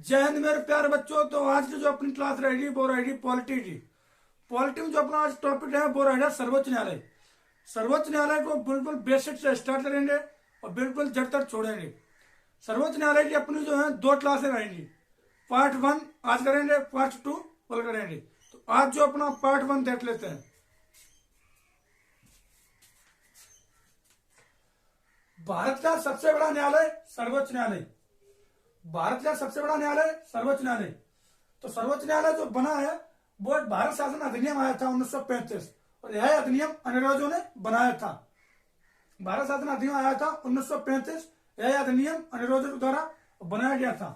जय हिंद मेरे प्यारे बच्चों। तो आज की जो अपनी क्लास रहेगी वो रहेगी पॉलिटी की। पॉलिटी में जो अपना आज टॉपिक है वो रहेगा सर्वोच्च न्यायालय। सर्वोच्च न्यायालय को बिल्कुल बेसिक से स्टार्ट करेंगे और बिल्कुल जड़ तक छोड़ेंगे। सर्वोच्च न्यायालय की अपनी जो है दो क्लासें रहेंगी। पार्ट 1 आज करेंगे, पार्ट 2 कल करेंगे। तो आज जो अपना पार्ट 1 देख लेते हैं। भारत का सबसे बड़ा न्यायालय सर्वोच्च न्यायालय। भारत का सबसे बड़ा न्यायालय सर्वोच्च न्यायालय। तो सर्वोच्च न्यायालय जो बना है वो एक भारत शासन अधिनियम आया था 1935 और यह अधिनियम अंग्रेजों ने बनाया था। भारत शासन अधिनियम आया था 1935। यह अधिनियम अंग्रेजों के द्वारा बनाया गया था।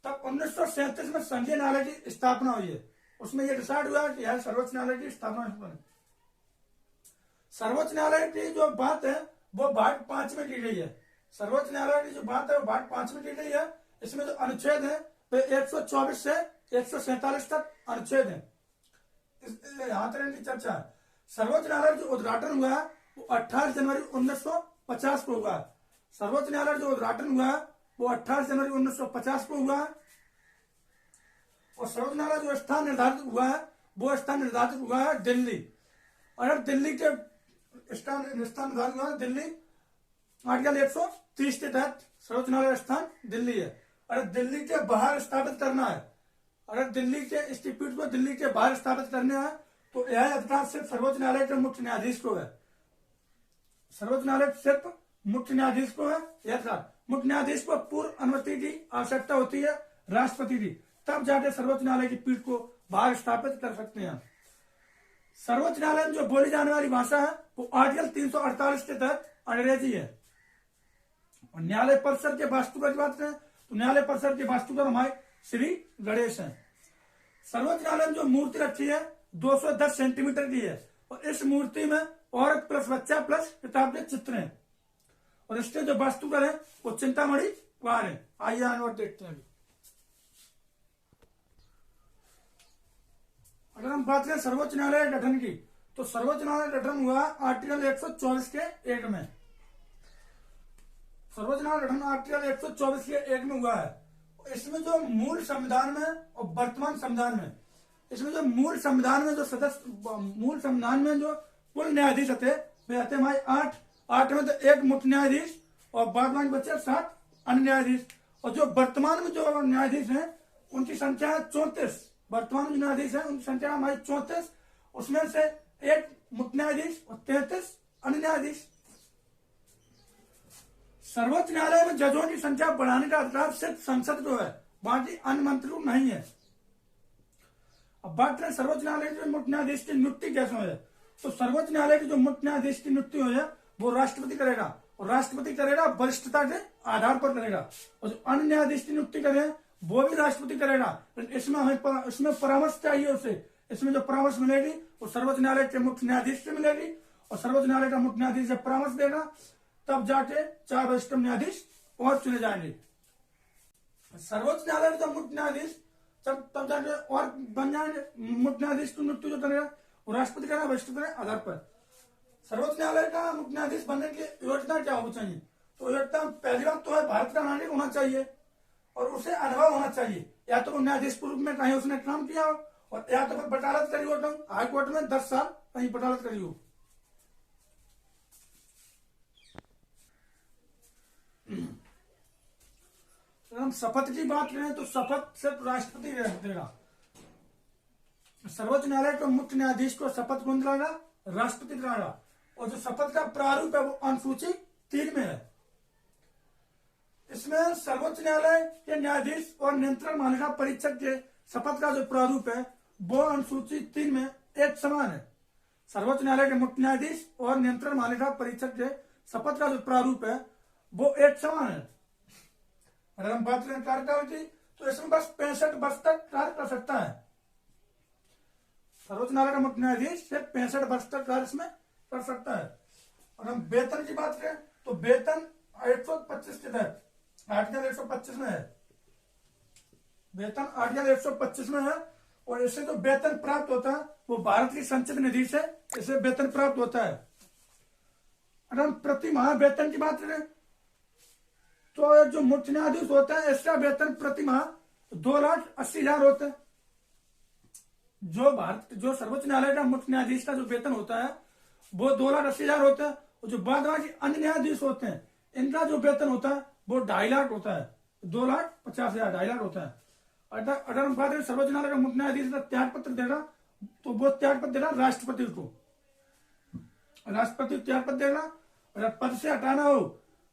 तब 1937 में संघीय न्यायालय की स्थापना हुई है। उसमें यह डिसाइड हुआ कि यह सर्वोच्च न्यायालय की स्थापना। सर्वोच्च न्यायालय की जो बात है वो भाग 5 में की गई है। सर्वोच्च न्यायालय की जो बात है वो भाग 5 में की गई है। इसमें जो अनुच्छेद है वे 124 से 147 तक अनुच्छेद है। यहां तक की चर्चा है। सर्वोच्च न्यायालय जो उद्घाटन हुआ है वो 28 जनवरी 1950 को हुआ है। सर्वोच्च न्यायालय जो उद्घाटन हुआ है वो 28 जनवरी 1950 को हुआ है। और सर्वोच्च न्यायालय जो स्थान निर्धारित हुआ है वो स्थान निर्धारित हुआ है दिल्ली। और दिल्ली के स्थान निर्धारित हुआ है दिल्ली। आर्टिकल 130 के तहत सर्वोच्च न्यायालय स्थान दिल्ली है। अगर दिल्ली के बाहर स्थापित करना है, अगर दिल्ली के इंस्टीट्यूट को दिल्ली के बाहर स्थापित करना है तो यह अधिकार सिर्फ सर्वोच्च न्यायालय के मुख्य न्यायाधीश को है। सर्वोच्च न्यायालय सिर्फ मुख्य न्यायाधीश को है। यह मुख्य न्यायाधीश को पूर्व अनुमति की आवश्यकता होती है राष्ट्रपति की, तब जाके सर्वोच्च न्यायालय की पीठ को बाहर स्थापित कर सकते हैं। सर्वोच्च न्यायालय में जो बोली जाने वाली भाषा है वो आर्टिकल 348 के तहत अंग्रेजी है। और न्यायालय परिसर के वास्तुकार की बात करें तो न्यायालय परिसर के वास्तुकार हमारे श्री गणेश हैं। सर्वोच्च न्यायालय में जो मूर्ति रखी है 210 सेंटीमीटर की है। और इस मूर्ति में औरत प्लस बच्चा प्लस किताब के चित्र हैं। और इसके जो वास्तुकार है वो चिंतामणि कुमार है। आइए आगे देखते हैं। अगर हम बात करें सर्वोच्च न्यायालय गठन की तो सर्वोच्च न्यायालय गठन हुआ आर्टिकल 124 के 1 में। सर्वोच्च न्यायालय गठन आर्टिकल 124 के 1 में हुआ है। इसमें जो मूल संविधान में और वर्तमान संविधान में, इसमें जो मूल संविधान में जो सदस्य, मूल संविधान में जो कुल न्यायाधीश थे वे थे हमारे 8 में तो एक मुख्य न्यायाधीश और बाद में बचे 7 अन्य न्यायाधीश। और जो वर्तमान में जो न्यायाधीश हैं उनकी संख्या है 34। वर्तमान में जो न्यायाधीश है उनकी संख्या हमारी 34। उसमें से एक मुख्य न्यायाधीश और 33 अन्य न्यायाधीश। सर्वोच्च न्यायालय में जजों की संख्या बढ़ाने का अधिकार सिर्फ संसद को है, बाकी अन्य मंत्रियों नहीं है। अब बात करें सर्वोच्च न्यायालय के मुख्य न्यायाधीश की नियुक्ति कैसे हो है तो सर्वोच्च न्यायालय की जो मुख्य न्यायाधीश की नियुक्ति हो है वो राष्ट्रपति करेगा। और राष्ट्रपति करेगा वरिष्ठता के आधार पर करेगा। और जो अन्य न्यायाधीश की नियुक्ति करे वो भी राष्ट्रपति करेगा। इसमें हमें इसमें परामर्श चाहिए उसे। इसमें जो परामर्श मिलेगी वो सर्वोच्च न्यायालय के मुख्य न्यायाधीश से मिलेगी। और सर्वोच्च न्यायालय का मुख्य न्यायाधीश जब परामर्श देगा तब जाके 4 वरिष्ठ न्यायाधीश और चुने जाएंगे। सर्वोच्च न्यायालय का मुख्य न्यायाधीश तब जाके और बन जाएंगे। मुख्य न्यायाधीश की नियुक्ति जो करेगा वो राष्ट्रपति करेगा वरिष्ठता के आधार पर। सर्वोच्च न्यायालय का मुख्य न्यायाधीश बनने की योजना क्या होनी चाहिए तो योग्यता पहली बात तो है भारत का नागरिक होना चाहिए और उसे अनुभव होना चाहिए। या तो न्यायाधीश के रूप में कहीं उसने काम किया हो और या तो फिर वकालत करी हो, हाई कोर्ट में 10 साल कहीं वकालत करी हो। हम शपथ की बात करें तो शपथ सिर्फ राष्ट्रपति देगा। सर्वोच्च न्यायालय के मुख्य न्यायाधीश को शपथ कौन दिलाएगा? राष्ट्रपति दिलाएगा। और जो शपथ का प्रारूप है वो अनुसूची 3 में है। इसमें सर्वोच्च न्यायालय के न्यायाधीश और नियंत्रण मालिका परीक्षक के शपथ का जो प्रारूप है वो अनुसूची 3 में एक समान है। सर्वोच्च न्यायालय के मुख्य न्यायाधीश और नियंत्रण मालिका परीक्षक के शपथ का जो प्रारूप है वो एक समान है। अगर हम बात करें कार्यकाल की तो इसमें बस 65 वर्ष तक कार्य कर सकता है। सर्वोच्च न्यायालय का मुख्य न्यायाधीश सिर्फ 65 वर्ष तक कार्य इसमें कर सकता है। और हम वेतन की बात करें तो वेतन 125 के तहत आर्टिकल 125 में है। वेतन आर्टिकल 125 में है। और इससे जो वेतन प्राप्त होता है वो भारत की संचित निधि से इसे वेतन प्राप्त होता है। अगर हम प्रति माह वेतन की बात करें तो ये जो मुख्य न्यायाधीश होता है इसका वेतन प्रति माह 2,80,000 होता है। जो सर्वोच्च न्यायालय का मुख्य न्यायाधीश का जो वेतन होता है वो 2,80,000 होता है। और जो बाद बाकी अन्य न्यायाधीश होते हैं इनका जो वेतन होता है वो 2.5 लाख होता है, 2,50,000, 2.5 लाख होता है। अगर हम बात करें सर्वोच्च न्यायालय का मुख्य न्यायाधीश का त्याग पत्र देगा तो वो त्याग पत्र देगा राष्ट्रपति को, राष्ट्रपति त्याग पत्र देगा। अगर पद से हटाना हो,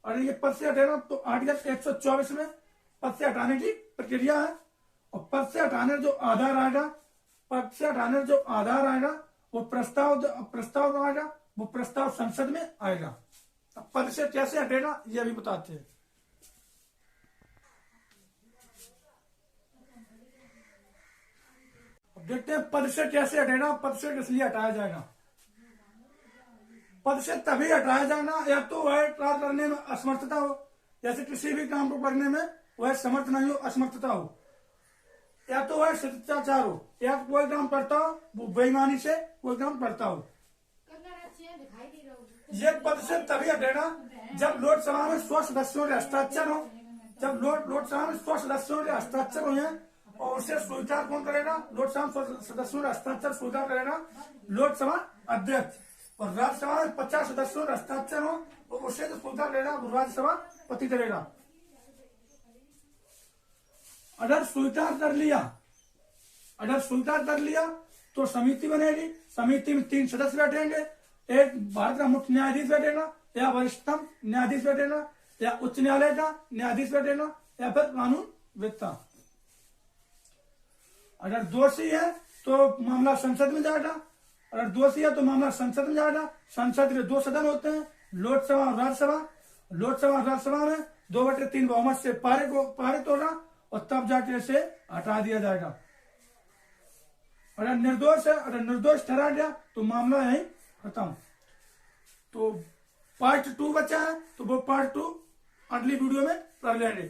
अगर ये पद से हटेगा तो आर्टिकल 124 में पद से हटाने की प्रक्रिया है। और पद से हटाने जो आधार आएगा, पद से हटाने जो आधार आएगा वो प्रस्ताव आएगा, वो प्रस्ताव संसद में आएगा। अब पद से कैसे हटेगा ये अभी बताते हैं। देखते हैं पद से कैसे हटेगा, पद से किस लिए हटाया जाएगा। पद से तभी हटाया जाना या तो वह कार्य करने में असमर्थता हो, जैसे किसी भी काम को करने में वह समर्थ नहीं हो, असमर्थता हो, या तो वह शिष्टाचार हो, या कोई काम करता हो वो बेईमानी से कोई काम करता हो। ये पद से तभी हटेगा जब लोकसभा में 100 सदस्यों के हस्ताक्षर हो, जब लोकसभा में 100 सदस्यों के हस्ताक्षर हुए और उसे स्वीकार कौन करेगा, लोकसभा सदस्यों का हस्ताक्षर स्वीकार करेगा लोकसभा अध्यक्ष। और राज्यसभा में 50 सदस्यों का हस्ताक्षर हो तो उसे जो स्वीकार करेगा वो राज्यसभा पति करेगा। अगर स्वीकार कर लिया तो समिति बनेगी, समिति में 3 सदस्य बैठेंगे, एक भारत का मुख्य न्यायाधीश बैठेगा, या वरिष्ठतम न्यायाधीश बैठेगा, या उच्च न्यायालय का न्यायाधीश बैठेगा, या फिर कानून वेत्ता। अगर दोषी है तो मामला संसद में जाएगा, अगर दोषी है तो मामला संसद में जाएगा। संसद के 2 सदन होते हैं, लोकसभा और राज्यसभा। लोकसभा और राज्यसभा में 2/3 बहुमत से पारित होगा और तब जाके इसे हटा दिया जाएगा। अगर निर्दोष है, अगर निर्दोष ठहरा गया तो मामला यही खत्म। तो पार्ट 2 बचा है तो वो पार्ट 2 अगली वीडियो में कर लेंगे।